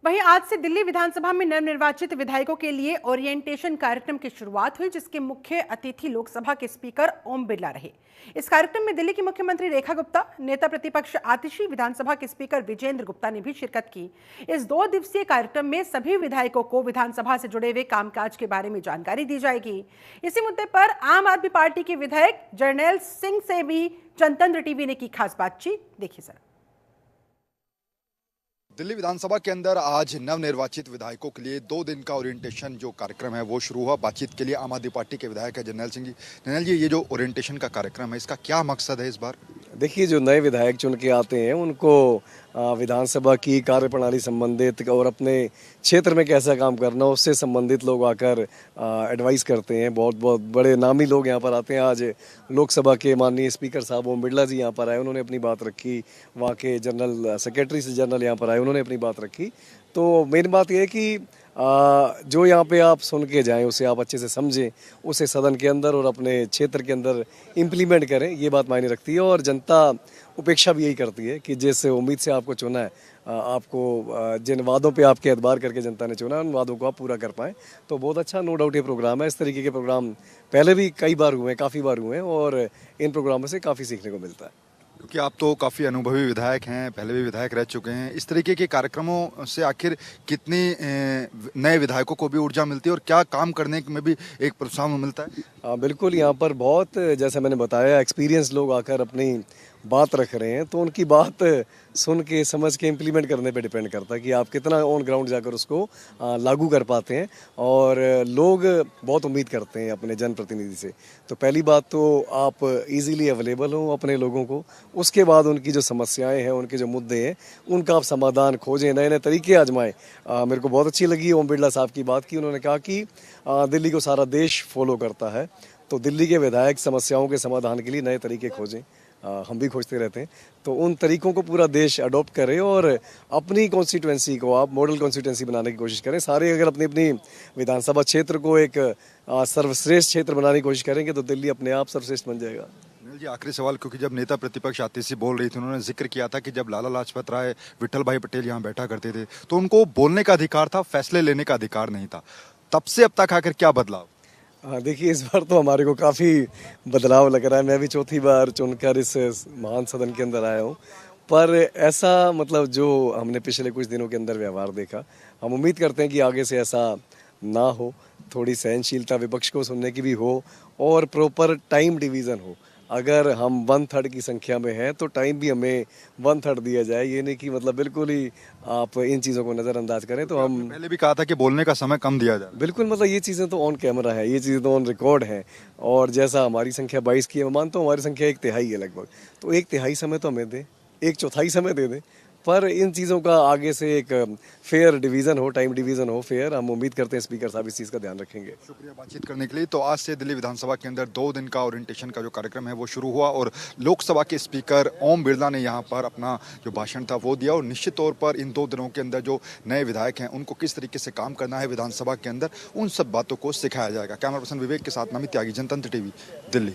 वहीं आज से दिल्ली विधानसभा में नवनिर्वाचित विधायकों के लिए ओरिएंटेशन कार्यक्रम की शुरुआत हुई, जिसके मुख्य अतिथि लोकसभा के स्पीकर ओम बिरला रहे। इस कार्यक्रम में दिल्ली की मुख्यमंत्री रेखा गुप्ता, नेता प्रतिपक्ष आतिशी, विधानसभा के स्पीकर विजेंद्र गुप्ता ने भी शिरकत की। इस 2 दिवसीय कार्यक्रम में सभी विधायकों को विधानसभा से जुड़े हुए कामकाज के बारे में जानकारी दी जाएगी। इसी मुद्दे पर आम आदमी पार्टी के विधायक जर्नैल सिंह से भी जनतंत्र टीवी ने की खास बातचीत। देखिए सर। दिल्ली विधानसभा के अंदर आज नवनिर्वाचित विधायकों के लिए 2 दिन का ओरिएंटेशन जो कार्यक्रम है वो शुरू हुआ। बातचीत के लिए आम आदमी पार्टी के विधायक है जर्नैल सिंह जी। जर्नैल जी, ये जो ओरिएंटेशन का कार्यक्रम है, इसका क्या मकसद है इस बार? देखिए, जो नए विधायक चुन के आते हैं उनको विधानसभा की कार्यप्रणाली संबंधित और अपने क्षेत्र में कैसा काम करना उससे संबंधित लोग आकर एडवाइस करते हैं। बहुत बहुत बड़े नामी लोग यहाँ पर आते हैं। आज लोकसभा के माननीय स्पीकर साहब ओम बिरला जी यहाँ पर आए, उन्होंने अपनी बात रखी। वहाँ के जनरल सेक्रेटरी से जनरल यहाँ पर आए, उन्होंने अपनी बात रखी। तो मेन बात यह है कि जो यहाँ पे आप सुन के जाएं उसे आप अच्छे से समझें, उसे सदन के अंदर और अपने क्षेत्र के अंदर इम्प्लीमेंट करें, ये बात मायने रखती है। और जनता उपेक्षा भी यही करती है कि जिस उम्मीद से आपको चुना है, आपको जिन वादों पे आपके एतबार करके जनता ने चुना, उन वादों को आप पूरा कर पाएँ। तो बहुत अच्छा नो डाउट ये प्रोग्राम है। इस तरीके के प्रोग्राम पहले भी कई बार हुए हैं, काफ़ी बार हुए हैं, और इन प्रोग्रामों से काफ़ी सीखने को मिलता है। क्योंकि आप तो काफ़ी अनुभवी विधायक हैं, पहले भी विधायक रह चुके हैं। इस तरीके के कार्यक्रमों से आखिर कितनी नए विधायकों को भी ऊर्जा मिलती है और क्या काम करने में भी एक प्रोत्साहन मिलता है? बिल्कुल, यहाँ पर बहुत, जैसे मैंने बताया, एक्सपीरियंस लोग आकर अपनी बात रख रहे हैं। तो उनकी बात सुन के समझ के इम्प्लीमेंट करने पे डिपेंड करता है कि आप कितना ऑन ग्राउंड जाकर उसको लागू कर पाते हैं। और लोग बहुत उम्मीद करते हैं अपने जनप्रतिनिधि से। तो पहली बात तो आप इजीली अवेलेबल हो अपने लोगों को। उसके बाद उनकी जो समस्याएं हैं, उनके जो मुद्दे हैं, उनका आप समाधान खोजें, नए नए तरीके आजमाएं। मेरे को बहुत अच्छी लगी ओम बिरला साहब की बात की। उन्होंने कहा कि दिल्ली को सारा देश फॉलो करता है, तो दिल्ली के विधायक समस्याओं के समाधान के लिए नए तरीके खोजें। हम भी खोजते रहते हैं। तो उन तरीकों को पूरा देश अडॉप्ट करे और अपनी कॉन्स्टिट्यूएंसी को आप मॉडल कॉन्स्टिट्यूएंसी बनाने की कोशिश करें। सारे अगर अपनी अपनी विधानसभा क्षेत्र को एक सर्वश्रेष्ठ क्षेत्र बनाने की कोशिश करेंगे तो दिल्ली अपने आप सर्वश्रेष्ठ बन जाएगा। जी, आखिरी सवाल, क्योंकि जब नेता प्रतिपक्ष आतिशी बोल रही थी, उन्होंने जिक्र किया था कि जब लाला लाजपत राय, विट्ठल भाई पटेल यहाँ बैठा करते थे तो उनको बोलने का अधिकार था, फैसले लेने का अधिकार नहीं था। तब से अब तक आखिर क्या बदलाव? देखिए, इस बार तो हमारे को काफ़ी बदलाव लग रहा है। मैं भी चौथी बार चुनकर इस महान सदन के अंदर आया हूँ। पर ऐसा, मतलब जो हमने पिछले कुछ दिनों के अंदर व्यवहार देखा, हम उम्मीद करते हैं कि आगे से ऐसा ना हो। थोड़ी सहनशीलता विपक्ष को सुनने की भी हो और प्रॉपर टाइम डिवीज़न हो। अगर हम 1/3 की संख्या में हैं तो टाइम भी हमें 1/3 दिया जाए। ये नहीं कि मतलब बिल्कुल ही आप इन चीज़ों को नज़रअंदाज करें। तो हम पहले भी कहा था कि बोलने का समय कम दिया जाए। बिल्कुल, मतलब ये चीज़ें तो ऑन कैमरा है, ये चीज़ें तो ऑन रिकॉर्ड हैं। और जैसा हमारी संख्या 22 की है, मैं मानता हूँ हमारी संख्या 1/3 है लगभग। तो 1/3 समय तो हमें दें, 1/4 समय दे दें। पर इन चीज़ों का आगे से एक फेयर डिवीज़न हो, टाइम डिवीज़न हो फेयर। हम उम्मीद करते हैं स्पीकर साहब इस चीज़ का ध्यान रखेंगे। शुक्रिया बातचीत करने के लिए। तो आज से दिल्ली विधानसभा के अंदर 2 दिन का ओरिएंटेशन का जो कार्यक्रम है वो शुरू हुआ और लोकसभा के स्पीकर ओम बिरला ने यहाँ पर अपना जो भाषण था वो दिया। और निश्चित तौर पर इन 2 दिनों के अंदर जो नए विधायक हैं उनको किस तरीके से काम करना है विधानसभा के अंदर, उन सब बातों को सिखाया जाएगा। कैमरा पर्सन विवेक के साथ नमित त्यागी, जनतंत्र टीवी, दिल्ली।